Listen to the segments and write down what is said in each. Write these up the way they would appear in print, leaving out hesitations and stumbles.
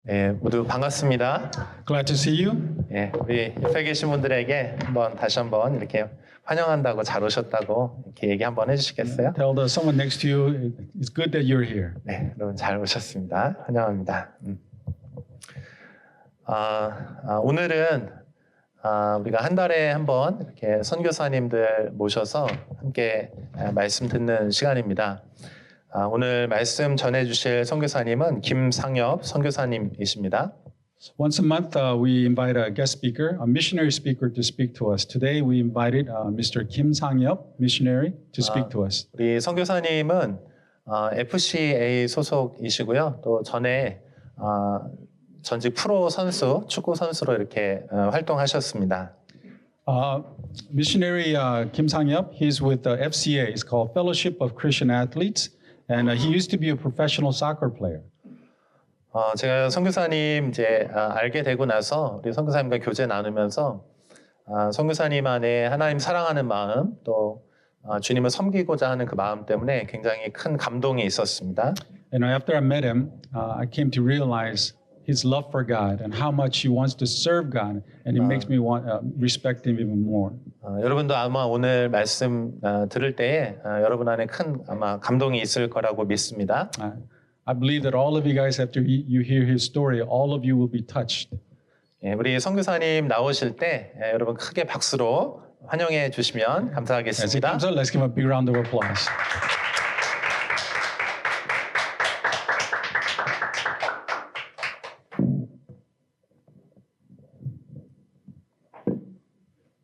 네, 모두 반갑습니다. Glad to see you. 예, 우리 옆에 계신 분들에게 다시 한번 이렇게 환영한다고 잘 오셨다고 이렇게 얘기 한번 해주시겠어요? Tell someone next to you, it's good that you're here. 네, 여러분 잘 오셨습니다. 환영합니다. 오늘은 우리가 한 달에 한번 이렇게 선교사님들 모셔서 함께 말씀 듣는 시간입니다. 오늘 말씀 전해주실 선교사님은 김상엽 선교사님이십니다. Once a month, we invite a guest speaker, a missionary speaker, to speak to us. Today, we invited Mr. Kim Sang-yeop, missionary, to speak to us. 우리 선교사님은 FCA 소속이시고요. 또 전에 전직 프로 선수, 축구 선수로 이렇게 활동하셨습니다. Missionary Kim Sang-yeop, he's with the FCA. It's called Fellowship of Christian Athletes, and he used to be a professional soccer player. 제가 선교사님 이제 알게 되고 나서 우리 선교사님과 교제 나누면서 선교사님 안에 하나님 사랑하는 마음 또 주님을 섬기고자 하는 그 마음 때문에 굉장히 큰 감동이 있었습니다. And after I met him, I came to realize his love for God and how much he wants to serve God, and it makes me want respect him even more. 여러분도 아마 오늘 말씀 들을 때에 여러분 안에 큰 아마 감동이 있을 거라고 믿습니다. I believe that all of you guys, after you hear his story, all of you will be touched. 예, 우리 선교사님 나오실 때 여러분 크게 박수로 환영해 주시면 As he 감사하겠습니다. comes up, let's give him a big round of applause.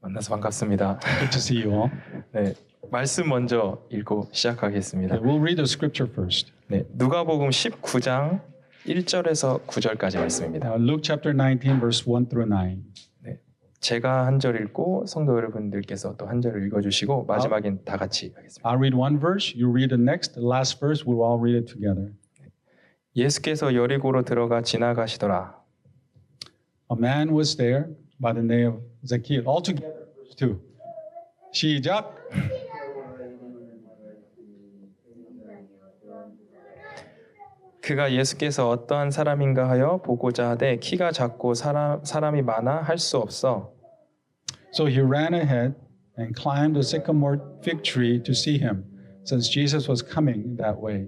만나서 반갑습니다. Good to see you all. 네, 말씀 먼저 읽고 시작하겠습니다. Okay, we'll read the scripture first. 네, 누가복음 19장 1절에서 9절까지 말씀입니다. Luke chapter 19, verse 1 through 9. 네, 제가 한 절 읽고 성도 여러분들께서 또 한 절을 읽어주시고 마지막엔 다 같이 하겠습니다. I'll read one verse, you read the next, the last verse, we'll all read it together. 예수께서 여리고로 들어가 지나가시더라. A man was there by the name of Zacchaeus. All together, verse 2. 시작. 그가 예수께서 어떠한 사람인가 하여 보고자 하되 키가 작고 사람이 많아 할 수 없어. So he ran ahead and climbed a sycamore fig tree to see him, since Jesus was coming that way.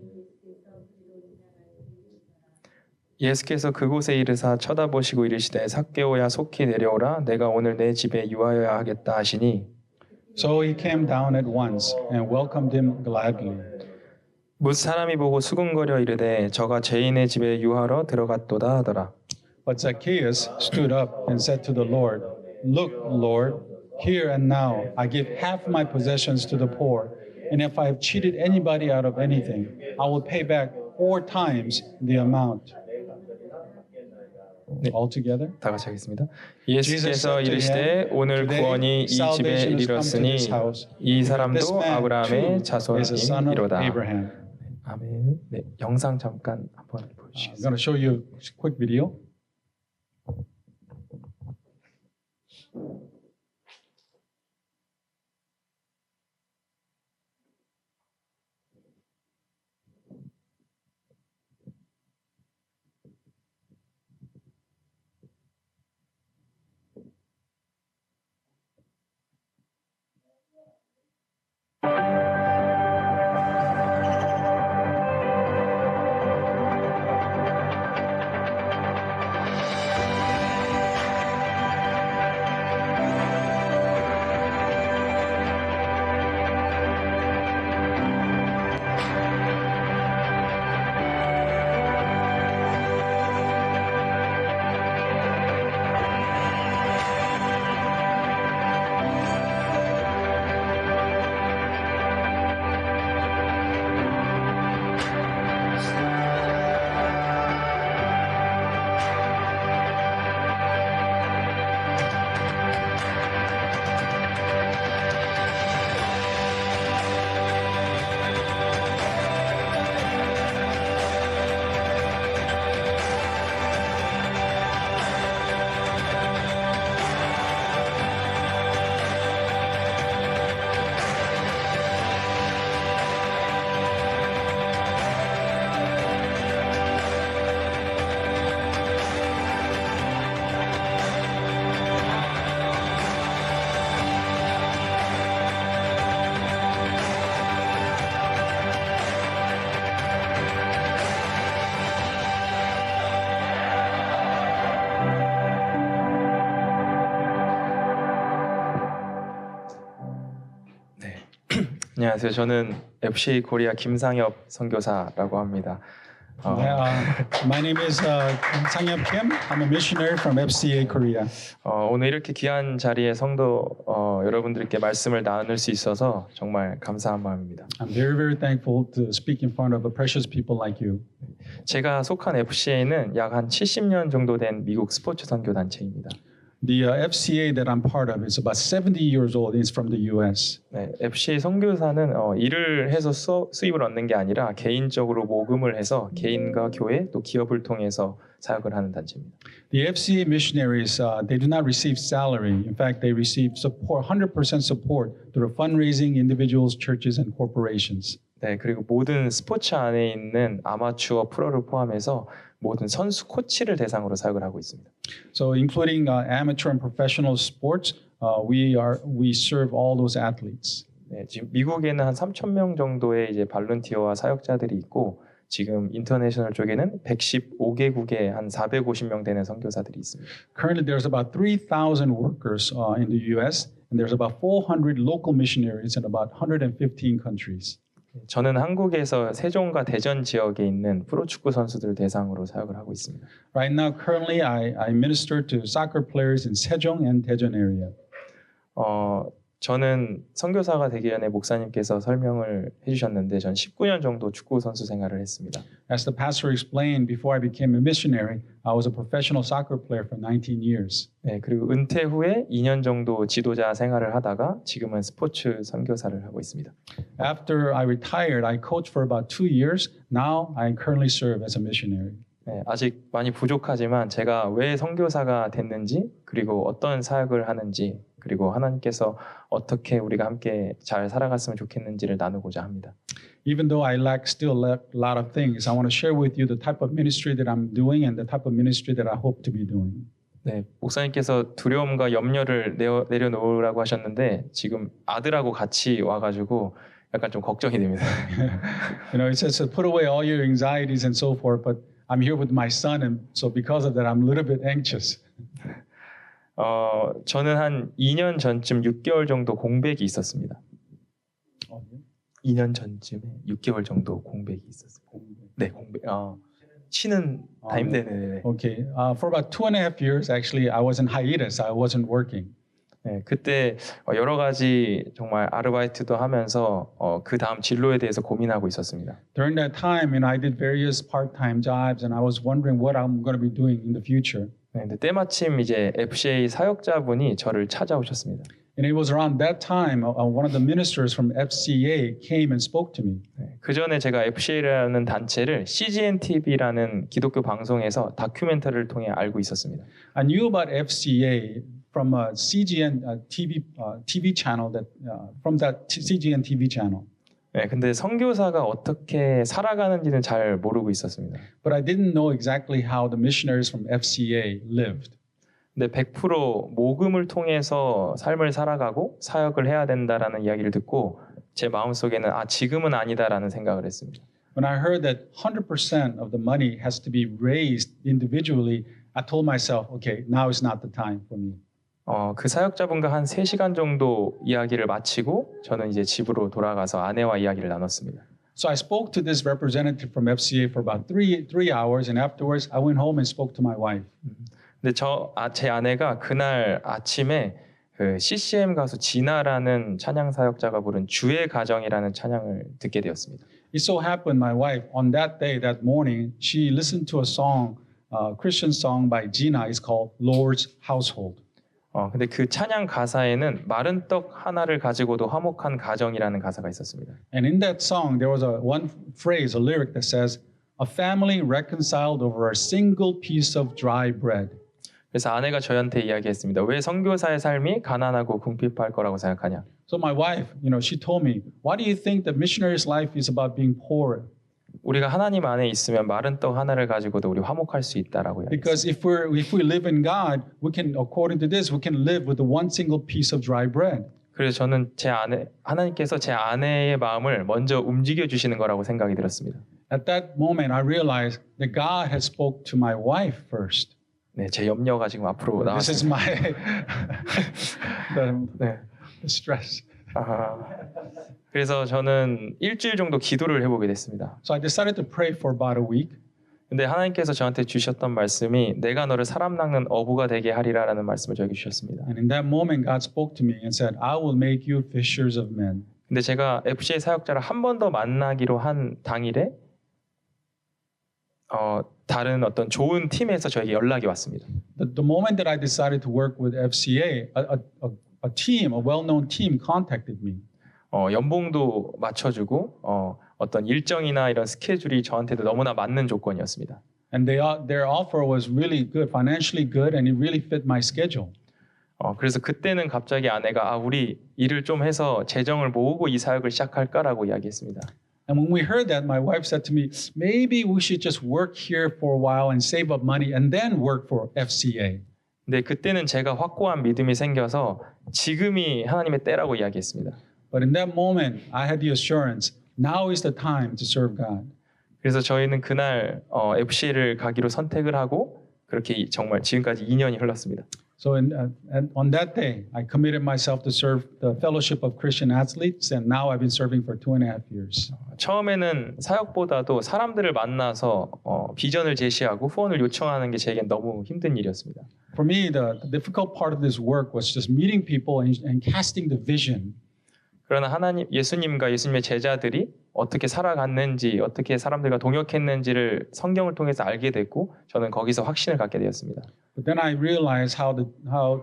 예수께서 그곳에 이르사 쳐다보시고 이르시되 삭개오야 속히 내려오라 내가 오늘 내 집에 유하여야 하겠다 하시니 So he came down at once and welcomed him gladly. 뭇 사람이 보고 수군거려 이르되 저가 죄인의 집에 유하러 들어갔도다 하더라. But Zacchaeus stood up and said to the Lord, Look, Lord, here and now I give half my possessions to the poor, and if I have cheated anybody out of anything, I will pay back 4 times the amount. All together? 다 같이 하겠습니다. 예수께서 이르시되 오늘 구원이 이 집에 이르렀으니 이 사람도 아브라함의 자손이로다. 아멘. 네, 영상 잠깐 한번 I'm 보여주시겠습니다. going to show you a quick video. 안녕하세요. 저는 FCA 코리아 김상엽 선교사라고 합니다. My name is Sang-Yeop Kim. I'm a missionary from FCA Korea. 오늘 이렇게 귀한 자리에 성도 여러분들께 말씀을 나눌 수 있어서 정말 감사한 마음입니다. I'm very, very thankful to speak in front of a precious people like you. 제가 속한 FCA는 약 한 70년 정도 된 미국 스포츠 선교 단체입니다. The FCA that I'm part of is about 70 years old. It's from the U.S. 네, FCA 선교사는 일을 해서 수입을 얻는 게 아니라 개인적으로 모금을 해서 개인과 교회 또 기업을 통해서 사역을 하는 단체입니다. The FCA missionaries, they do not receive salary. In fact, they receive support, 100% support through fundraising, individuals, churches, and corporations. 네, 그리고 모든 스포츠 안에 있는 아마추어 프로를 포함해서 모든 선수 코치를 대상으로 사역을 하고 있습니다. So, including amateur and professional sports, we serve all those athletes. 네, 지금 미국에는 한 3,000명 정도의 이제 발런티어와 사역자들이 있고 지금 인터내셔널 쪽에는 115개국에 한 450명 되는 선교사들이 있습니다. Currently, there's about 3,000 workers in the U.S. and there's about 400 local missionaries in about 115 countries. 저는 한국에서 세종과 대전 지역에 있는 프로축구 선수들 대상으로 사역을 하고 있습니다. Right now, currently, I minister to soccer players in Sejong and Daejeon area. 저는 선교사가 되기 전에 목사님께서 설명을 해주셨는데 전 19년 정도 축구 선수 생활을 했습니다. As the pastor explained, before I became a missionary, I was a professional soccer player for 19 years. 네, 그리고 은퇴 후에 2년 정도 지도자 생활을 하다가 지금은 스포츠 선교사를 하고 있습니다. After I retired, I coached for about 2 years. Now I currently serve as a missionary. 네, 아직 많이 부족하지만 제가 왜 선교사가 됐는지 그리고 어떤 사역을 하는지 그리고 하나님께서 어떻게 우리가 함께 잘 살아갔으면 좋겠는지를 나누고자 합니다. Even though I still lack a lot of things, I want to share with you the type of ministry that I'm doing and the type of ministry that I hope to be doing. 네, 목사님께서 두려움과 염려를 내려놓으라고 하셨는데 지금 아들하고 같이 와가지고 약간 좀 걱정이 됩니다. You know, it says to put away all your anxieties and so forth, but I'm here with my son, and so because of that, I'm a little bit anxious. 저는 한 2년 전쯤 6개월 정도 공백이 있었습니다. 2년 전쯤에 6개월 정도 공백이 있었어요. 네, 공백. 쉬는 타임. 네네네. Okay. For about 2.5 years, actually, I was in hiatus. I wasn't working. 네, 그때 여러 가지 정말 아르바이트도 하면서 그 다음 진로에 대해서 고민하고 있었습니다. During that time, I did various part-time jobs, and I was wondering what I'm going to be doing in the future. 네, 근데 때마침 이제 FCA 사역자분이 저를 찾아오셨습니다. And it was around that time one of the ministers from FCA came and spoke to me. 네, 그 전에 제가 FCA라는 단체를 CGN TV라는 기독교 방송에서 다큐멘터리를 통해 알고 있었습니다. I knew about FCA from a CGN TV channel from that CGN TV channel. 네, 근데 선교사가 어떻게 살아가는지는 잘 모르고 있었습니다. But I didn't know exactly how the missionaries from FCA lived. 근데 100% 모금을 통해서 삶을 살아가고 사역을 해야 된다라는 이야기를 듣고 제 마음속에는 지금은 아니다라는 생각을 했습니다. When I heard that 100% of the money has to be raised individually, I told myself, okay, now is not the time for me. 그 사역자분과 한 3시간 정도 이야기를 마치고 저는 이제 집으로 돌아가서 아내와 이야기를 나눴습니다. So I spoke to this representative from FCA for about three hours, and afterwards I went home and spoke to my wife. 근데 제 아내가 그날 아침에 그 CCM 가수 진아라는 찬양 사역자가 부른 주의 가정이라는 찬양을 듣게 되었습니다. It so happened my wife on that day, that morning, she listened to a song, Christian song by Gina. It's called Lord's Household. 근데 그 찬양 가사에는 마른 떡 하나를 가지고도 화목한 가정이라는 가사가 있었습니다. And in that song, there was one phrase, a lyric that says, "A family reconciled over a single piece of dry bread." 그래서 아내가 저한테 이야기했습니다. 왜 선교사의 삶이 가난하고 궁핍할 거라고 생각하냐? So my wife, she told me, "Why do you think that missionary's life is about being poor?" 우리가 하나님 안에 있으면 마른 떡 하나를 가지고도 우리 화목할 수 있다라고 이야기했어요. Because if we live in God, we can, according to this, we can live with the one single piece of dry bread. 그래서 저는 하나님께서 제 아내의 마음을 먼저 움직여 주시는 거라고 생각이 들었습니다. At that moment, I realized that God had spoke to my wife first. 네, 제 염려가 지금 앞으로 This is 나왔습니다. my 네. stress. 그래서 저는 일주일 정도 기도를 해보게 됐습니다. So I decided to pray for about a week. 근데 하나님께서 저한테 주셨던 말씀이 내가 너를 사람 낚는 어부가 되게 하리라라는 말씀을 저에게 주셨습니다. And in that moment, God spoke to me and said, I will make you fishers of men. 근데 제가 FCA 사역자를 한 번 더 만나기로 한 당일에 다른 어떤 좋은 팀에서 저에게 연락이 왔습니다. The moment that I decided to work with FCA, a team, a well-known team contacted me. 연봉도 맞춰주고 어떤 일정이나 이런 스케줄이 저한테도 너무나 맞는 조건이었습니다. And their offer was really good, financially good, and it really fit my schedule. 그래서 그때는 갑자기 아내가 우리 일을 좀 해서 재정을 모으고 이 사역을 시작할까라고 이야기했습니다. And when we heard that, my wife said to me, maybe we should just work here for a while and save up money and then work for FCA. 근데 그때는 제가 확고한 믿음이 생겨서 지금이 하나님의 때라고 이야기했습니다. But in that moment, I had the assurance, now is the time to serve God. 그래서 저희는 그날 FCA를 가기로 선택을 하고 그렇게 정말 지금까지 2년이 흘렀습니다. So on that day, I committed myself to serve the Fellowship of Christian Athletes, and now I've been serving for 2.5 years. 처음에는 사역보다도 사람들을 만나서 비전을 제시하고 후원을 요청하는 게 제겐 너무 힘든 일이었습니다. For me, the difficult part of this work was just meeting people and casting the vision. 그러나 예수님과 예수님의 제자들이 어떻게 살아갔는지, 어떻게 사람들과 동역했는지를 성경을 통해서 알게 됐고, 저는 거기서 확신을 갖게 되었습니다. But then I realized how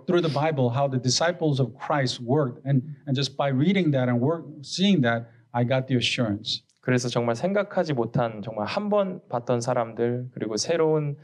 through the Bible how the disciples of Christ worked, and just by reading that and seeing that, I got the assurance. 그래서 정말 생각하지 못한 정말 한 번 봤던 사람들, 그리고 새로운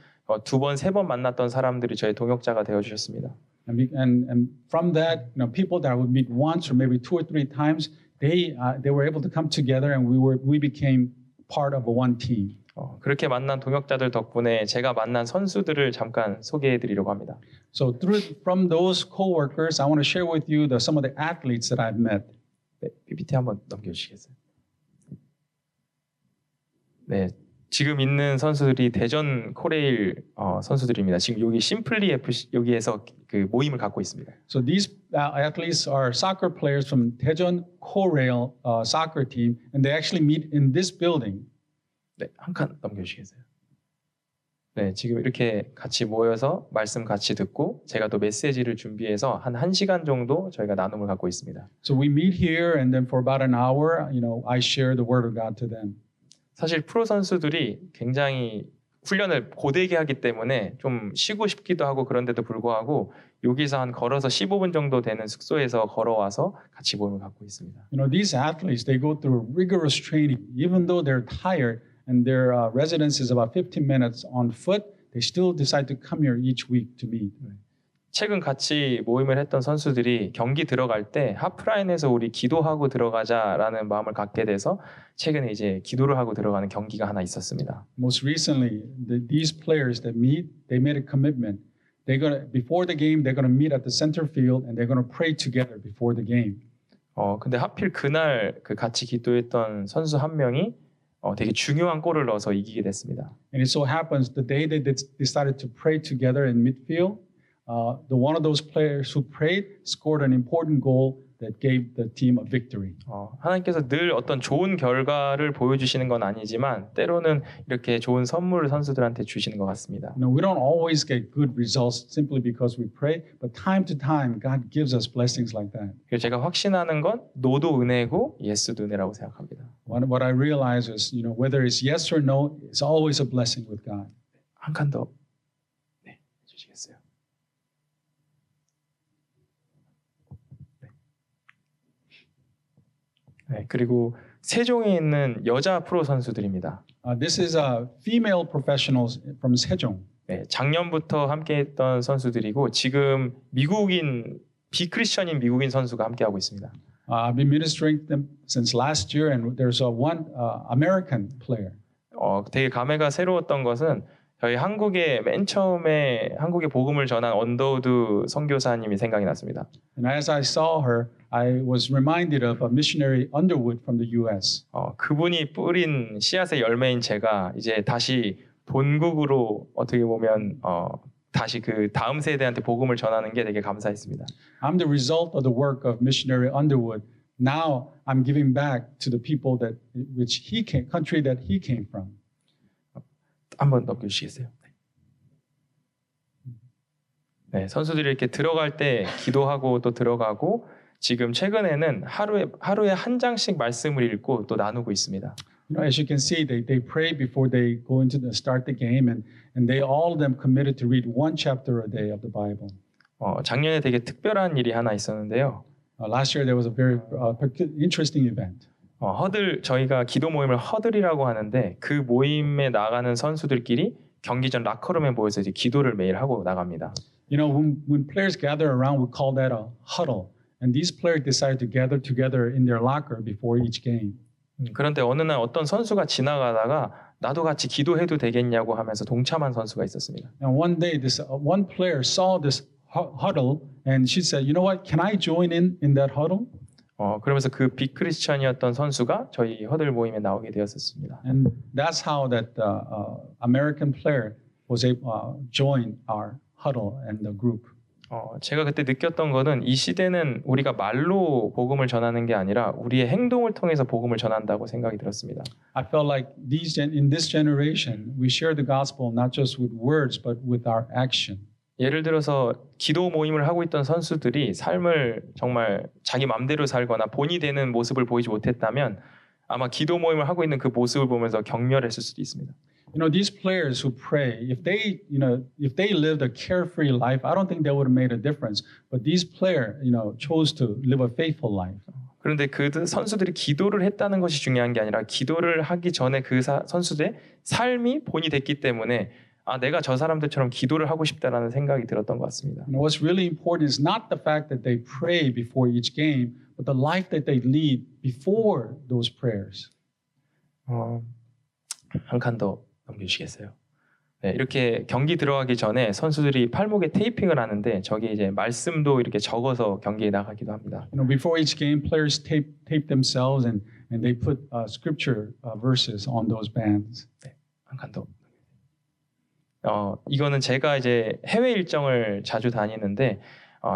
두 번, 세 번 만났던 사람들이 저의 동역자가 되어 주셨습니다. And from that, people that I would meet once or maybe 2 or 3 times, they were able to come together, and we became part of one team. 그렇게 만난 동역자들 덕분에 제가 만난 선수들을 잠깐 소개해드리려고 합니다. So from those co-workers, I want to share with you some of the athletes that I've met. 네, PPT 한번 넘겨주시겠어요? 네, 지금 있는 선수들이 대전 코레일 선수들입니다. 지금 여기 심플리 FC 여기에서 그 모임을 갖고 있습니다. So these athletes are soccer players from Daejeon Korail soccer team, and they actually meet in this building. 네, 한 칸 넘겨주시겠어요? 네, 지금 이렇게 같이 모여서 말씀 같이 듣고 제가 또 메시지를 준비해서 한 1시간 정도 저희가 나눔을 갖고 있습니다. So we meet here, and then for about an hour, I share the word of God to them. 사실 프로 선수들이 굉장히 훈련을 고되게 하기 때문에 좀 쉬고 싶기도 하고 그런데도 불구하고 여기서 걸어서 15분 정도 되는 숙소에서 걸어와서 같이 모임을 갖고 있습니다. These athletes, they go through rigorous training. Even though they're tired and their residence is about 15 minutes on foot, they still decide to come here each week to meet. 최근 같이 모임을 했던 선수들이 경기 들어갈 때 하프라인에서 우리 기도하고 들어가자라는 마음을 갖게 돼서 최근에 이제 기도를 하고 들어가는 경기가 하나 있었습니다. Most recently, these players that meet, they made a commitment. Before the game, they're going to meet at the center field and they're going to pray together before the game. 근데 하필 그날 그 같이 기도했던 선수 한 명이 되게 중요한 골을 넣어서 이기게 됐습니다. And it so happens the day they decided to pray together in midfield, one of those players who prayed scored an important goal that gave the team a victory. 하나님께서 늘 어떤 좋은 결과를 보여주시는 건 아니지만 때로는 이렇게 좋은 선물을 선수들한테 주시는 것 같습니다. We don't always get good results simply because we pray, but time to time God gives us blessings like that. 그래서 제가 확신하는 건 노도 은혜고 예스도 은혜라고 생각합니다. What I realize is, whether it's yes or no, it's always a blessing with God. 한 칸 더, 네, 해주시겠어요? 네, 그리고 세종에 있는 여자 프로 선수들입니다. This is female professionals from Sejong. 네, 작년부터 함께했던 선수들이고 지금 비크리스천인 미국인 선수가 함께하고 있습니다. I've been ministering them since last year, and there's one American player. 되게 감회가 새로웠던 것은 저희 한국에 맨 처음에 한국에 복음을 전한 언더우드 선교사님이 생각이 났습니다. And as I saw her, I was reminded of a missionary Underwood from the U.S. 그분이 뿌린 씨앗의 열매인 제가 이제 다시 본국으로 어떻게 보면 다시 그 다음 세대한테 복음을 전하는 게 되게 감사했습니다. I'm the result of the work of missionary Underwood, now I'm giving back to the people that which he came, country that he came from. 한번 넘겨주시겠어요? 네, 선수들이 이렇게 들어갈 때 기도하고 또 들어가고 지금 최근에는 하루에 한 장씩 말씀을 읽고 또 나누고 있습니다. You know, as you can see, they pray before they go into the start the game, and they all of them committed to read one chapter a day of the Bible. 작년에 되게 특별한 일이 하나 있었는데요. Last year there was a very interesting event. 저희가 기도 모임을 허들이라고 하는데 그 모임에 나가는 선수들끼리 경기 전 라커룸에 모여서 이제 기도를 매일 하고 나갑니다. You know, when players gather around, we call that a huddle. And these players decide to gather together in their locker before each game. 그런데 어느 날 어떤 선수가 지나가다가 나도 같이 기도해도 되겠냐고 하면서 동참한 선수가 있었습니다. And one day, this one player saw this huddle, and she said, "You know what? Can I join in that huddle?" 그러면서 그 빅크리스천이었던 선수가 저희 허들 모임에 나오게 되었었습니다. And that's how that American player was able join our huddle and the group. 제가 그때 느꼈던 거는 이 시대는 우리가 말로 복음을 전하는 게 아니라 우리의 행동을 통해서 복음을 전한다고 생각이 들었습니다. I felt like in this generation, we share the gospel not just with words but with our action. 예를 들어서 기도 모임을 하고 있던 선수들이 삶을 정말 자기 맘대로 살거나 본이 되는 모습을 보이지 못했다면 아마 기도 모임을 하고 있는 그 모습을 보면서 경멸했을 수도 있습니다. You know, these players who pray, if they lived a carefree life, I don't think that would have made a difference. But these players, chose to live a faithful life. 그런데 그 선수들이 기도를 했다는 것이 중요한 게 아니라 기도를 하기 전에 그 선수들의 삶이 본이 됐기 때문에 내가 저 사람들처럼 기도를 하고 싶다라는 생각이 들었던 것 같습니다. And what's really important is not the fact that they pray before each game, but the life that they lead before those prayers. 한 칸 더 넘겨주시겠어요? 네, 이렇게 경기 들어가기 전에 선수들이 팔목에 테이핑을 하는데 저기 이제 말씀도 이렇게 적어서 경기에 나가기도 합니다. Before each game, players tape themselves and they put scripture verses on those bands. 네, 한 칸 더. 이거는 제가 이제 해외 일정을 자주 다니는데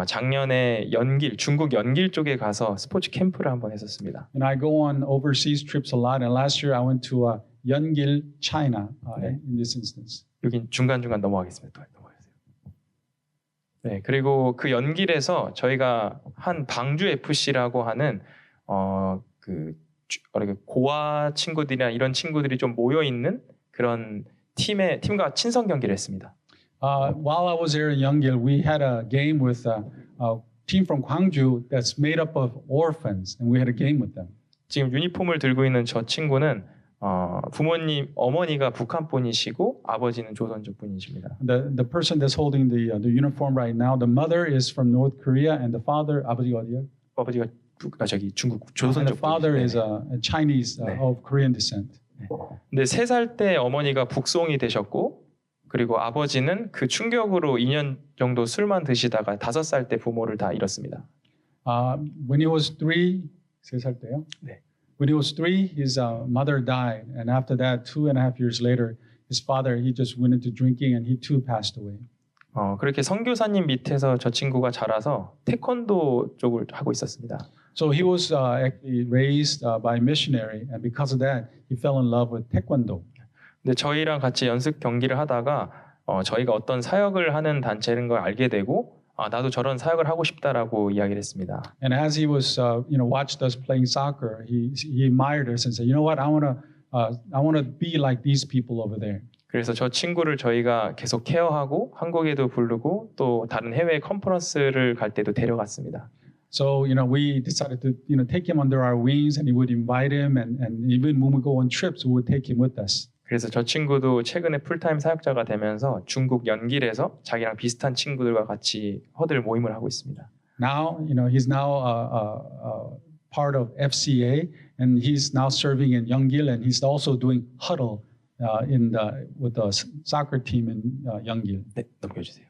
작년에 중국 연길 쪽에 가서 스포츠 캠프를 한번 했었습니다. And I go on overseas trips a lot. And last year I went to Yeongil, China. In this instance. 여긴 중간중간 넘어가겠습니다. 넘어가세요. 네, 그리고 그 연길에서 저희가 한 방주 FC라고 하는 고아 친구들이나 이런 친구들이 좀 모여 있는 그런 팀과 친선 경기를 했습니다. While I was there in Yeongil, we had a game with a team from Gwangju that's made up of orphans, and we had a game with them. 지금 유니폼을 들고 있는 저 친구는 어머니가 북한 분이시고 아버지는 조선족 분이십니다. The person that's holding the uniform right now, the mother is from North Korea, and the father, 아버지가 어디요? 아버지가 중국 And the 조선족 father is a Chinese of Korean descent. 근데 3살 때 어머니가 북송이 되셨고 그리고 아버지는 그 충격으로 2년 정도 술만 드시다가 5살 때 부모를 다 잃었습니다. When he was 3살 때요? 네. When he was 3, his mother died, and after that, 2.5 years later, his father he just went into drinking, and he too passed away. 그렇게 선교사님 밑에서 저 친구가 자라서 태권도 쪽을 하고 있었습니다. So he was actually raised by a missionary, and because of that, he fell in love with taekwondo. 근데 저희랑 같이 연습 경기를 하다가 저희가 어떤 사역을 하는 단체인 걸 알게 되고 나도 저런 사역을 하고 싶다라고 이야기를 했습니다. And as he was, watched us playing soccer, he admired us and said, "You know what? I want to be like these people over there." 그래서 저 친구를 저희가 계속 케어하고 한국에도 부르고 또 다른 해외 컨퍼런스를 갈 때도 데려갔습니다. So we decided to take him under our wings, and we would invite him, and even when we go on trips, we would take him with us. 그래서 저 친구도 최근에 풀타임 사역자가 되면서 중국 연길에서 자기랑 비슷한 친구들과 같이 허들 모임을 하고 있습니다. Now, he's now part of FCA, and he's now serving in Yeongil, and he's also doing huddle with the soccer team in Yeongil. 네, 넘겨주세요.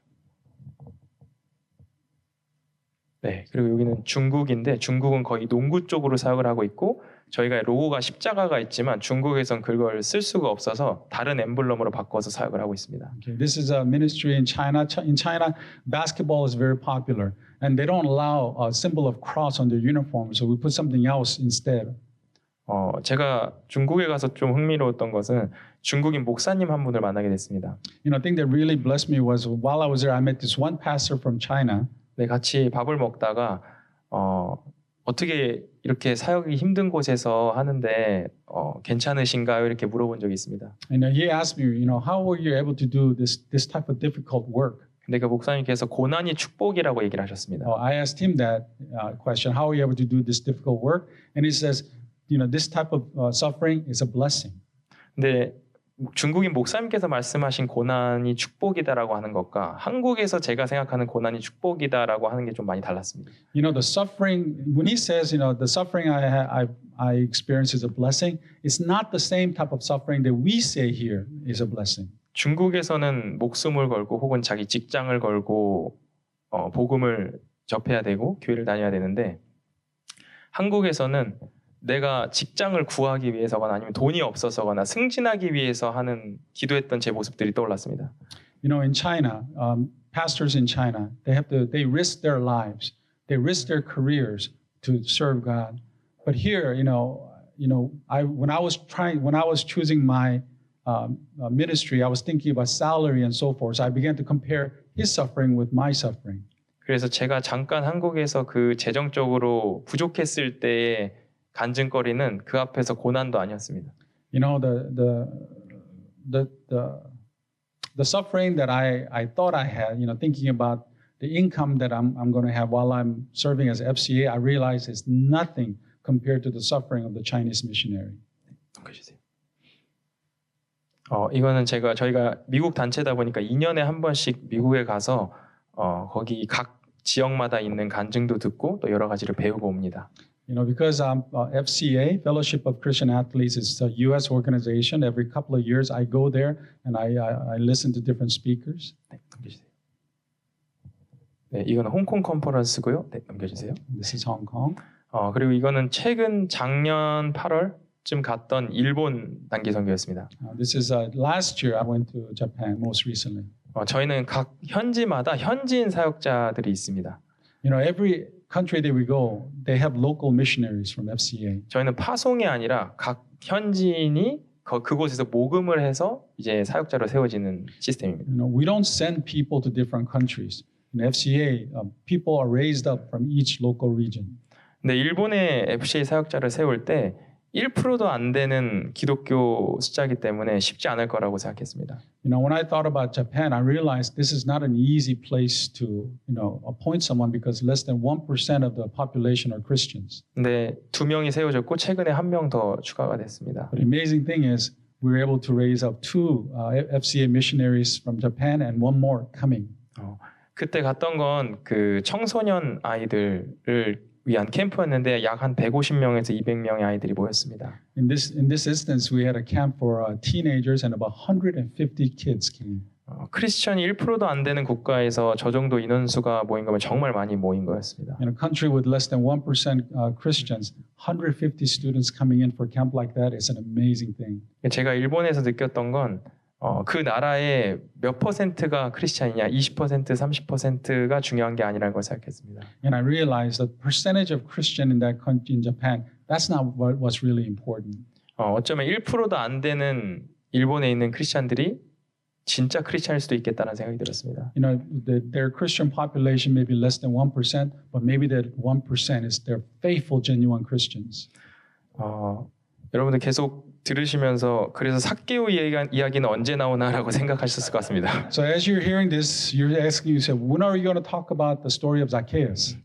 네, 그리고 여기는 중국인데 중국은 거의 농구 쪽으로 사역을 하고 있고 저희가 로고가 십자가가 있지만 중국에선 그걸 쓸 수가 없어서 다른 엠블럼으로 바꿔서 사역을 하고 있습니다. Okay, this is a ministry in China. In China, basketball is very popular, and they don't allow a symbol of cross on their uniform, so we put something else instead. 제가 중국에 가서 좀 흥미로웠던 것은 중국인 목사님 한 분을 만나게 됐습니다. You know, I think that really blessed me was while I was there, I met this one pastor from China. 네, 같이 밥을 먹다가 어떻게 이렇게 사역이 힘든 곳에서 하는데 괜찮으신가요? 이렇게 물어본 적이 있습니다. And he asked me, you know, how were you able to do this type of difficult work? 근데 그 목사님께서 고난이 축복이라고 얘기를 하셨습니다. I asked him that question, how are you able to do this difficult work? And he says, you know, this type of suffering is a blessing. 근데 중국인 목사님께서 말씀하신 고난이 축복이다라고 하는 것과 한국에서 제가 생각하는 고난이 축복이다라고 하는 게 좀 많이 달랐습니다. You know, the suffering, when he says, you know, the suffering I experience is a blessing, it's not the same type of suffering that we say here is a blessing. 중국에서는 목숨을 걸고 혹은 자기 직장을 걸고 복음을 접해야 되고 교회를 다녀야 되는데 한국에서는 내가 직장을 구하기 위해서거나 아니면 돈이 없어서거나 승진하기 위해서 하는 기도했던 제 모습들이 떠올랐습니다. You know, in China, pastors in China, they risk their lives, they risk their careers to serve God. But here, when I was choosing my ministry, I was thinking about salary and so forth. So I began to compare his suffering with my suffering. 그래서 제가 잠깐 한국에서 그 재정적으로 부족했을 때의 간증거리는 그 앞에서 고난도 아니었습니다. You know, the suffering that I thought I had, you know, thinking about the income that I'm going to have while I'm serving as FCA, I realized it's nothing compared to the suffering of the Chinese missionary. 이거는 저희가 미국 단체다 보니까 2년에 한 번씩 미국에 가서 거기 각 지역마다 있는 간증도 듣고 또 여러 가지를 배우고 옵니다. You know, because FCA, Fellowship of Christian Athletes, is a U.S. organization. Every couple of years, I go there and I listen to different speakers. 네, 넘겨주세요. 네, 이거는 홍콩 컨퍼런스고요. 네, 넘겨주세요. This is Hong Kong. 그리고 이거는 최근 작년 8월쯤 갔던 일본 단기 선교였습니다. This is last year I went to Japan most recently. 저희는 각 현지마다 현지인 사역자들이 있습니다. You know, every country that we go, they have local missionaries from FCA. 저희는 파송이 아니라 각 현지인이 그곳에서 모금을 해서 이제 사역자로 세워지는 시스템입니다. You know, we don't send people to different countries. In FCA, people are raised up from each local region. 근데 일본의 FCA 사역자를 세울 때 1%도 안 되는 기독교 숫자이기 때문에 쉽지 않을 거라고 생각했습니다. You know, when I thought about Japan, I realized this is not an easy place to, appoint someone because less than 1% of the population are Christians. 근데 2명이 세워졌고 최근에 1명 더 추가가 됐습니다. But the amazing thing is we were able to raise up 2 FCA missionaries from Japan and 1 more coming. 그때 갔던 건 그 청소년 아이들을 위한 캠프였는데 약 한 150명에서 200명의 아이들이 모였습니다. In this instance, we had a camp for teenagers and about 150 kids came. 크리스천이 1%도 안 되는 국가에서 저 정도 인원수가 모인 거면 정말 많이 모인 거였습니다. In a country with less than 1% Christians, 150 students coming in for a camp like that is an amazing thing. 제가 일본에서 느꼈던 건 그 나라의 몇 퍼센트가 크리스찬이냐, 20%, 30%가 중요한 게 아니라는 걸 생각했습니다. And I realized the percentage of Christian in that country, in Japan, that's not what's really important. 어쩌면 1%도 안 되는 일본에 있는 크리스찬들이 진짜 크리스찬일 수도 있겠다는 생각이 들었습니다. You know, their Christian population may be less than 1%, but maybe that 1% is their faithful, genuine Christians. 여러분들 계속 들으시면서 그래서 삭개오 이야기는 언제 나오나라고 생각하셨을 것 같습니다. So as you're hearing this, you're asking yourself, when are you going to talk about the story of Zacchaeus?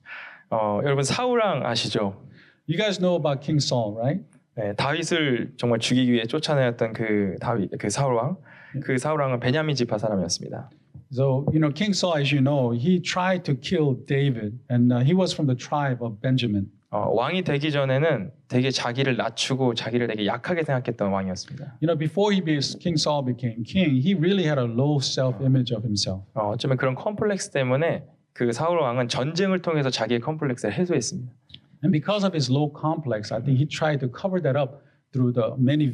여러분 사울왕 아시죠? You guys know about King Saul, right? 네, 다윗을 정말 죽이기 위해 쫓아내었던 그 사울왕. 그 사울왕은 베냐민 지파 사람이었습니다. So, King Saul, as you know, he tried to kill David, and he was from the tribe of Benjamin. 왕이 되기 전에는 되게 자기를 낮추고 자기를 되게 약하게 생각했던 왕이었습니다. Before King Saul became king, he really had a low self-image of himself. 어쩌면 그런 컴플렉스 때문에 그 사울 왕은 전쟁을 통해서 자기의 컴플렉스를 해소했습니다. And because of his low complex, I think he tried to cover that up through the many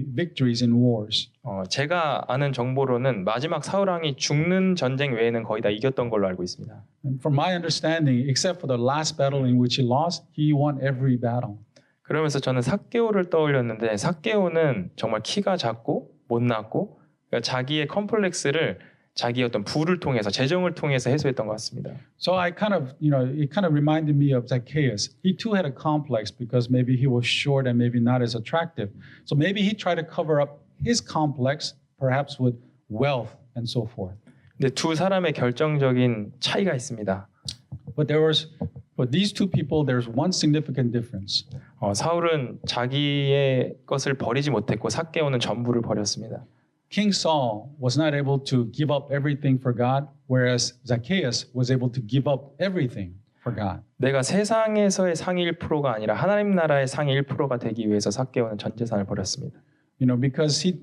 victories in wars. 제가 아는 정보로는 마지막 사울 왕이 죽는 전쟁 외에는 거의 다 이겼던 걸로 알고 있습니다. And from my understanding, except for the last battle in which he lost, he won every battle. 그러면서 저는 삭개오를 떠올렸는데 삭개오는 정말 키가 작고 못났고 그러니까 자기의 컴플렉스를 자기 어떤 부를 통해서 재정을 통해서 해소했던 것 같습니다. So I kind of, it kind of reminded me of Zacchaeus. He too had a complex because maybe he was short and maybe not as attractive. So maybe he tried to cover up his complex, perhaps with wealth and so forth. 근데 두 사람의 결정적인 차이가 있습니다. But these two people, there's one significant difference. 사울은 자기의 것을 버리지 못했고 삭개오는 전부를 버렸습니다. King Saul was not able to give up everything for God, whereas Zacchaeus was able to give up everything for God. 내가 세상에서의 상위 1%가 아니라 하나님 나라의 상위 1%가 되기 위해서 삭개오는 전 재산을 버렸습니다. Because he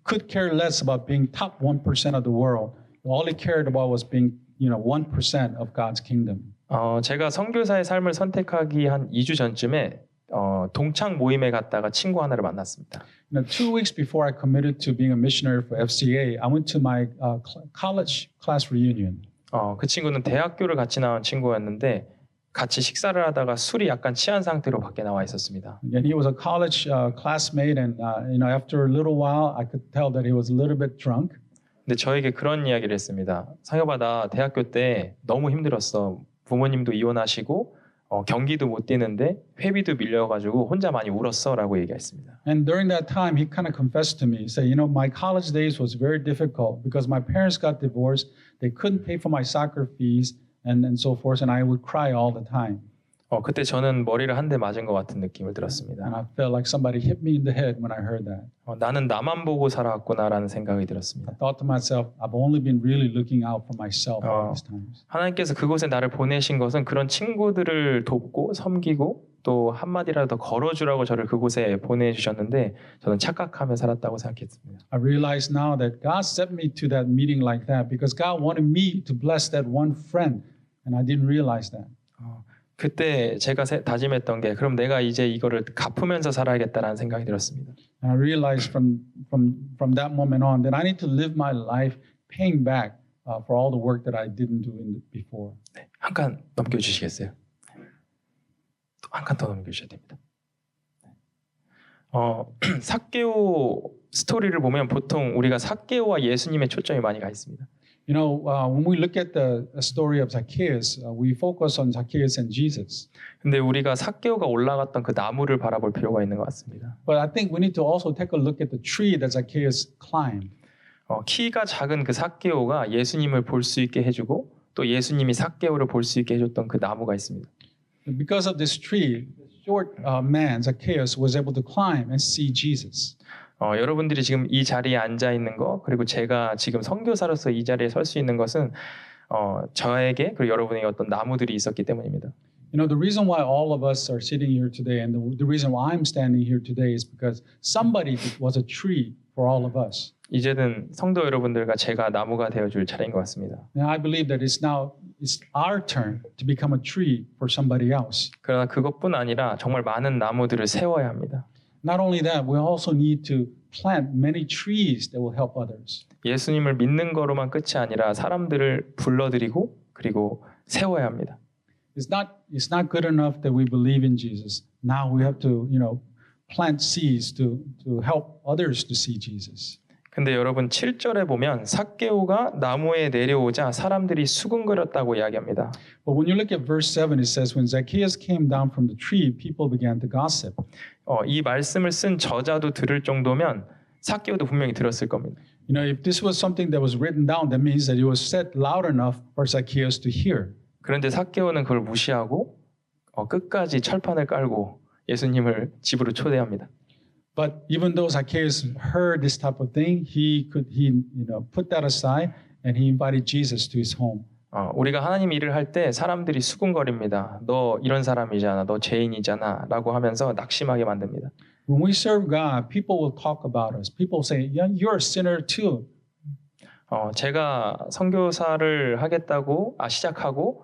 could care less about being top 1% of the world. All he cared about was being, 1% of God's kingdom. 제가 선교사의 삶을 선택하기 한 2주 전쯤에 동창 모임에 갔다가 친구 하나를 만났습니다. 2 weeks before I committed to being a missionary for FCA, I went to my college class reunion. 그 친구는 대학교를 같이 나온 친구였는데 같이 식사를 하다가 술이 약간 취한 상태로 밖에 나와 있었습니다. And he was a college classmate, and after a little while, I could tell that he was a little bit drunk. 근데 저에게 그런 이야기를 했습니다. 상여봐, 나 대학교 때 너무 힘들었어. 부모님도 이혼하시고 경기도 못 뛰는데 회비도 밀려가지고 혼자 많이 울었어라고 얘기했습니다. And during that time, he kind of confessed to me. He said, my college days was very difficult because my parents got divorced. They couldn't pay for my soccer fees and so forth, and I would cry all the time. 그때 저는 머리를 한 대 맞은 것 같은 느낌을 들었습니다. And I felt like somebody hit me in the head when I heard that. 나는 나만 보고 살아왔구나라는 생각이 들었습니다. I thought to myself, I've only been really looking out for myself all these times. 하나님께서 그곳에 나를 보내신 것은 그런 친구들을 돕고 섬기고 또 한마디라도 더 걸어주라고 저를 그곳에 보내주셨는데 저는 착각하며 살았다고 생각했습니다. I realize now that God sent me to that meeting like that because God wanted me to bless that one friend, and I didn't realize that. 그때 제가 다짐했던 게 그럼 내가 이제 이거를 갚으면서 살아야겠다라는 생각이 들었습니다. And I realized from that moment on that I need to live my life paying back for all the work that I didn't do before. 네, 한 칸 넘겨주시겠어요? 또 한 칸 더 넘겨주셔야 됩니다. 삭개오 스토리를 보면 보통 우리가 삭개오와 예수님의 초점이 많이 가 있습니다. When we look at the story of Zacchaeus, we focus on Zacchaeus and Jesus. 근데 우리가 삭개오가 올라갔던 그 나무를 바라볼 필요가 있는 것 같습니다. But I think we need to also take a look at the tree that Zacchaeus climbed. 키가 작은 그 삭개오가 예수님을 볼 수 있게 해주고 또 예수님이 삭개오를 볼 수 있게 해줬던 그 나무가 있습니다. Because of this tree, the short man Zacchaeus was able to climb and see Jesus. 여러분들이 지금 이 자리에 앉아 있는 거 그리고 제가 지금 선교사로서 이 자리에 설 수 있는 것은 저에게 그리고 여러분에게 어떤 나무들이 있었기 때문입니다. The reason why all of us are sitting here today and the reason why I'm standing here today is because somebody was a tree for all of us. 이제는 성도 여러분들과 제가 나무가 되어줄 차례인 것 같습니다. And I believe that it's our turn to become a tree for somebody else. 그러나 그것뿐 아니라 정말 많은 나무들을 세워야 합니다. Not only that, we also need to plant many trees that will help others. 예수님을 믿는 거로만 끝이 아니라 사람들을 불러들이고 그리고 세워야 합니다. It's not good enough that we believe in Jesus. Now we have to, plant seeds to help others to see Jesus. 근데 여러분 7절에 보면 삭개오가 나무에 내려오자 사람들이 수군거렸다고 이야기합니다. But when you look at verse 7, it says, when Zacchaeus came down from the tree, people began to gossip. 이 말씀을 쓴 저자도 들을 정도면 삭개오도 분명히 들었을 겁니다. If this was something that was written down, that means that it was said loud enough for Zacchaeus to hear. 그런데 삭개오는 그걸 무시하고 끝까지 철판을 깔고 예수님을 집으로 초대합니다. But even though Zacchaeus heard this type of thing, he put that aside and he invited Jesus to his home. 우리가 하나님 일을 할 때 사람들이 수군거립니다. 너 이런 사람이잖아, 너 죄인이잖아라고 하면서 낙심하게 만듭니다. When we serve God, people will talk about us. People say, yeah, you're a sinner too. 제가 선교사를 하겠다고 시작하고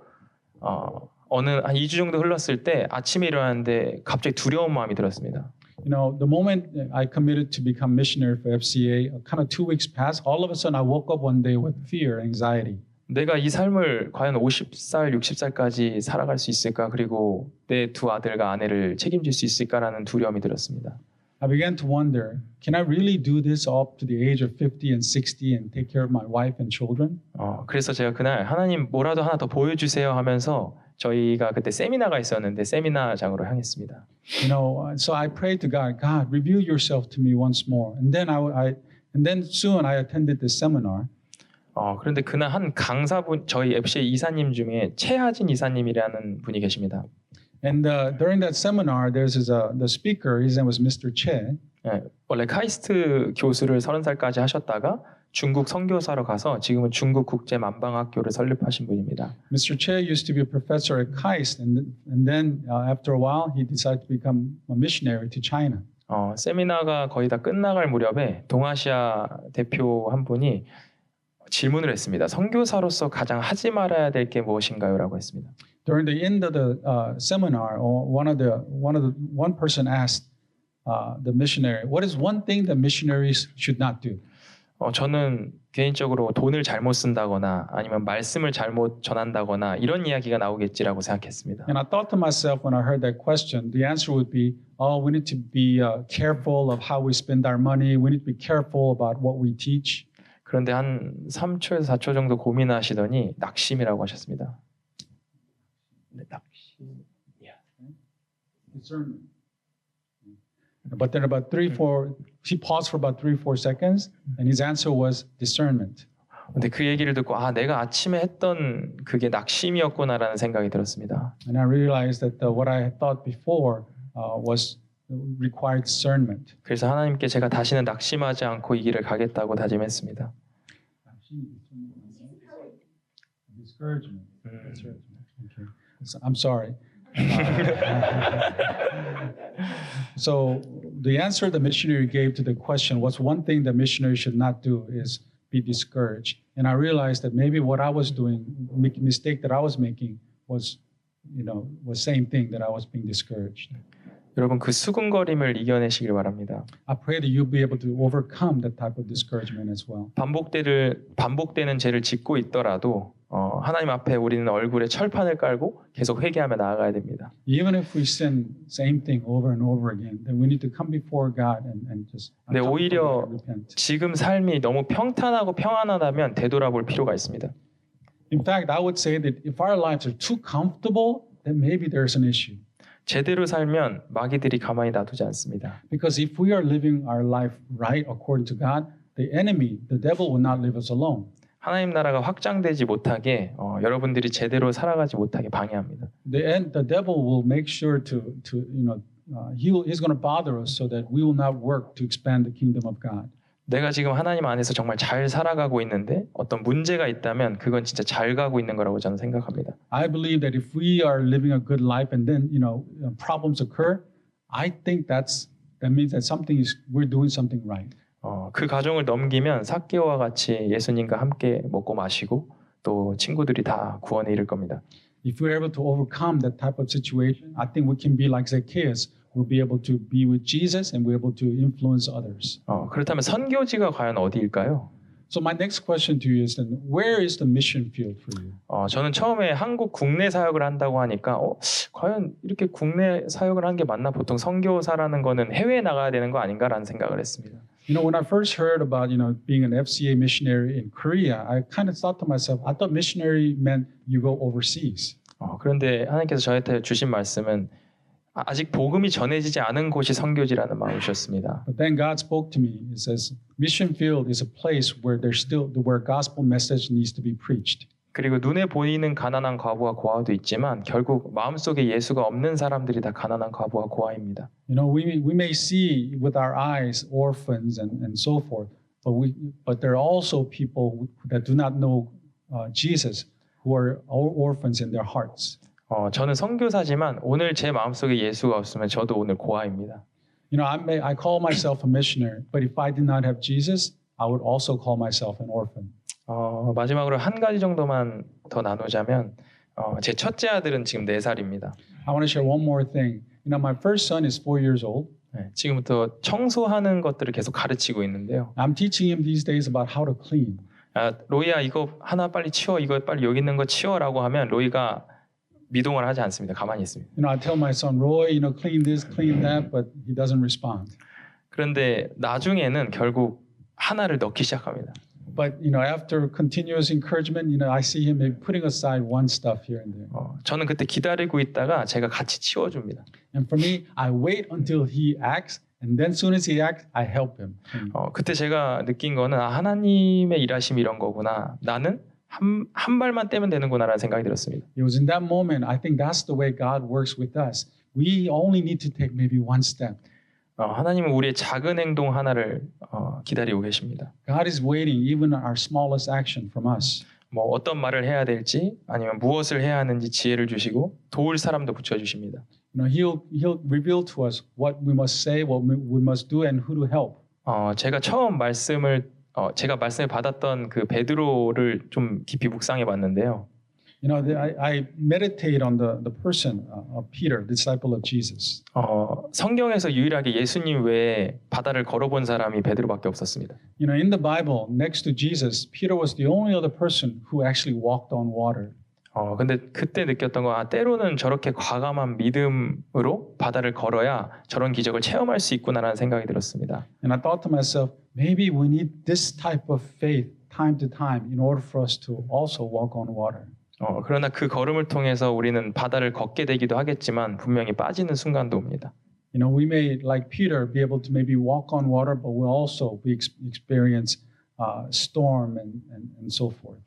어느 한 2주 정도 흘렀을 때 아침에 일어났는데 갑자기 두려운 마음이 들었습니다. You know, the moment I committed to become missionary for FCA, kind of 2 weeks passed. All of a sudden, I woke up one day with fear, anxiety. 내가 이 삶을 과연 50살, 60살까지 살아갈 수 있을까? 그리고 내 두 아들과 아내를 책임질 수 있을까라는 두려움이 들었습니다. I began to wonder, can I really do this up to the age of 50 and 60 and take care of my wife and children? 그래서 제가 그날 하나님 뭐라도 하나 더 보여주세요 하면서 저희가 그때 세미나가 있었는데 세미나장으로 향했습니다. You know, so I prayed to God, God, reveal yourself to me once more. And then soon I attended this seminar. 그런데 그날 한 강사분, 저희 FCA 이사님 중에 최하진 이사님이라는 분이 계십니다. And during that seminar, the speaker, his name was Mr. Che. 네, 원래 카이스트 교수를 30살까지 하셨다가 중국 선교사로 가서 지금은 중국 국제 만방학교를 설립하신 분입니다. Mr. Che used to be a professor at KAIST, and then after a while, he decided to become a missionary to China. 세미나가 거의 다 끝나갈 무렵에 동아시아 대표 한 분이 질문을 했습니다. 선교사로서 가장 하지 말아야 될 게 무엇인가요?라고 했습니다. During the end of the seminar, one person asked the missionary, "What is one thing that missionaries should not do?" 저는 개인적으로 돈을 잘못 쓴다거나 아니면 말씀을 잘못 전한다거나 이런 이야기가 나오겠지라고 생각했습니다. And I thought to myself when I heard that question, the answer would be, "Oh, we need to be careful of how we spend our money. We need to be careful about what we teach." 그런데 한 3초에서 4초 정도 고민하시더니 낙심이라고 하셨습니다. 네, 낙심. Discernment. But then he paused for about 3-4 seconds, and his answer was discernment. 근데 그 얘기를 듣고 내가 아침에 했던 그게 낙심이었구나라는 생각이 들었습니다. And I realized that what I had thought before was required discernment. 그래서 하나님께 제가 다시는 낙심하지 않고 이 길을 가겠다고 다짐했습니다. Discouragement. Okay. So, I'm sorry. So the answer the missionary gave to the question, what's one thing the missionary should not do, is be discouraged. And I realized that maybe what I was doing, mistake that I was making was same thing, that I was being discouraged. 여러분 그 수군거림을 이겨내시길 바랍니다. I pray that you'll be able to overcome that type of discouragement as well. 반복되는 죄를 짓고 있더라도 하나님 앞에 우리는 얼굴에 철판을 깔고 계속 회개하며 나아가야 됩니다. Even if we sin same thing over and over again, then we need to come before God and just. 네, 오히려 지금 삶이 너무 평탄하고 평안하다면 되돌아볼 필요가 있습니다. In fact, I would say that if our lives are too comfortable, then maybe there's an issue. 제대로 살면 마귀들이 가만히 놔두지 않습니다. Because if we are living our life right according to God, the enemy, the devil, will not leave us alone. 하나님 나라가 확장되지 못하게 여러분들이 제대로 살아가지 못하게 방해합니다. The devil will make sure he's going to bother us so that we will not work to expand the kingdom of God. 내가 지금 하나님 안에서 정말 잘 살아가고 있는데 어떤 문제가 있다면 그건 진짜 잘 가고 있는 거라고 저는 생각합니다. I believe that if we are living a good life and then problems occur, I think that means that we're doing something right. 그 과정을 넘기면 삭개오와 같이 예수님과 함께 먹고 마시고 또 친구들이 다 구원에 이를 겁니다. If we're able to overcome that type of situation, I think we can be like Zacchaeus. We'll be able to be with Jesus and we're able to influence others. 그렇다면 선교지가 과연 어디일까요? So my next question to you is then, where is the mission field for you? 저는 처음에 한국 국내 사역을 한다고 하니까 과연 이렇게 국내 사역을 한 게 맞나? 보통 선교사라는 거는 해외에 나가야 되는 거 아닌가라는 생각을 했습니다. When I first heard about being an FCA missionary in Korea, I kind of thought to myself, I thought missionary meant you go overseas. 그런데 하나님께서 저한테 주신 말씀은 아직 복음이 전해지지 않은 곳이 선교지라는 마음을 주셨습니다. But then God spoke to me. It says, mission field is a place where where gospel message needs to be preached. 그리고 눈에 보이는 가난한 과부와 고아도 있지만 결국 마음속에 예수가 없는 사람들이 다 가난한 과부와 고아입니다. We may see with our eyes orphans and so forth, but there are also people that do not know Jesus who are orphans in their hearts. 저는 선교사지만 오늘 제 마음속에 예수가 없으면 저도 오늘 고아입니다. I call myself a missionary, but if I did not have Jesus, I would also call myself an orphan. 마지막으로 한 가지 정도만 더 나누자면 제 첫째 아들은 지금 4살입니다. I want to share one more thing. You know, my first son is 4 years old. 지금부터 청소하는 것들을 계속 가르치고 있는데요. I'm teaching him these days about how to clean. 로이야 이거 하나 빨리 치워, 이거 빨리 여기 있는 거 치워라고 하면 로이가 미동을 하지 않습니다. 가만히 있습니다. You know, I tell my son, Roy, you know, clean this, clean that, but he doesn't respond. 그런데 나중에는 결국 하나를 넣기 시작합니다. But you know, after continuous encouragement, you know, I see him maybe putting aside one stuff here and there. 저는 그때 기다리고 있다가 제가 같이 치워줍니다. And for me, I wait until he acts, and then soon as he acts, I help him. 그때 제가 느낀 거는 하나님의 일하심이 이런 거구나. 나는 한 발만 떼면 되는구나라는 생각이 들었습니다. It was in that moment, I think that's the way God works with us. We only need to take maybe one step. 하나님은 우리의 작은 행동 하나를 기다리고 계십니다. God is waiting even our smallest action from us. 뭐 어떤 말을 해야 될지 아니면 무엇을 해야 하는지 지혜를 주시고 도울 사람도 붙여 주십니다. You know, He'll reveal to us what we must say, what we must do, and who to help. 제가 처음 제가 말씀을 받았던 그 베드로를 좀 깊이 묵상해 봤는데요. You know, I meditate on the person of Peter, disciple of Jesus. 성경에서 유일하게 예수님 외에 바다를 걸어본 사람이 베드로밖에 없었습니다. You know, in the Bible, next to Jesus, Peter was the only other person who actually walked on water. 근데 그때 느꼈던 건 때로는 저렇게 과감한 믿음으로 바다를 걸어야 저런 기적을 체험할 수 있구나라는 생각이 들었습니다. And I thought to myself, maybe we need this type of faith time to time in order for us to also walk on water. 그러나 그 걸음을 통해서 우리는 바다를 걷게 되기도 하겠지만 분명히 빠지는 순간도 옵니다. You know, we may, like Peter, be able to maybe walk on water, but we'll also experience storm and so forth.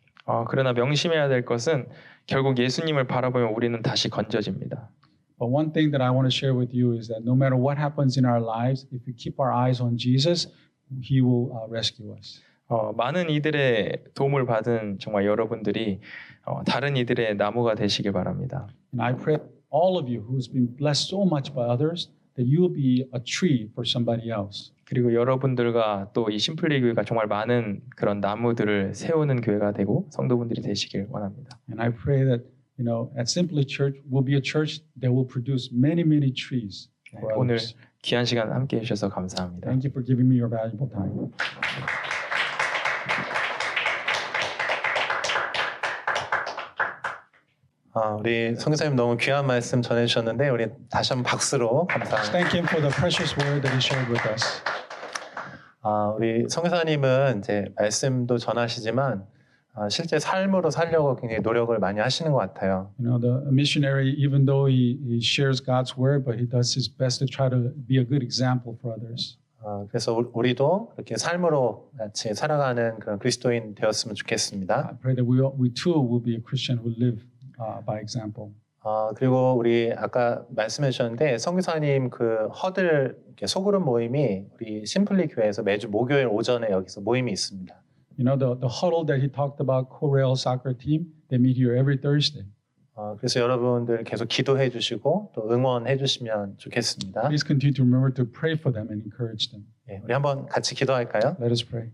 그러나 명심해야 될 것은 결국 예수님을 바라보면 우리는 다시 건져집니다. But one thing that I want to share with you is that no matter what happens in our lives, if we keep our eyes on Jesus, He will rescue us. 많은 이들의 도움을 받은 정말 여러분들이 다른 이들의 나무가 되시길 바랍니다. And I pray all of you who's been blessed so much by others that you will be a tree for somebody else. 그리고 여러분들과 또 이 심플리 교회가 정말 많은 그런 나무들을 세우는 교회가 되고 성도분들이 되시길 원합니다. And I pray that you know at Simply Church will be a church that will produce many trees for 오늘 others. 귀한 시간 함께 해주셔서 감사합니다. Thank you for giving me your valuable time. 우리 선교사님 너무 귀한 말씀 전해주셨는데 우리 다시 한번 박수로 감사합니다. Thank Him for the precious word that He shared with us. 우리 선교사님은 이제 말씀도 전하시지만 실제 삶으로 살려고 굉장히 노력을 많이 하시는 것 같아요. You know, the missionary, even though he shares God's word, but he does his best to try to be a good example for others. 그래서 우리도 이렇게 삶으로 같이 살아가는 그런 그리스도인 되었으면 좋겠습니다. I pray that we too will be a Christian who live by example. 그리고 우리 아까 말씀해 주셨는데 선교사님 그 허들 이렇게 소그룹 모임이 우리 심플리 교회에서 매주 목요일 오전에 여기서 모임이 있습니다. You know, the huddle that he talked about, Korail soccer team, they meet here every Thursday. 그래서 여러분들 계속 기도해 주시고 또 응원해 주시면 좋겠습니다. Please continue to remember to pray for them and encourage them. 우리 한번 같이 기도할까요? Let us pray.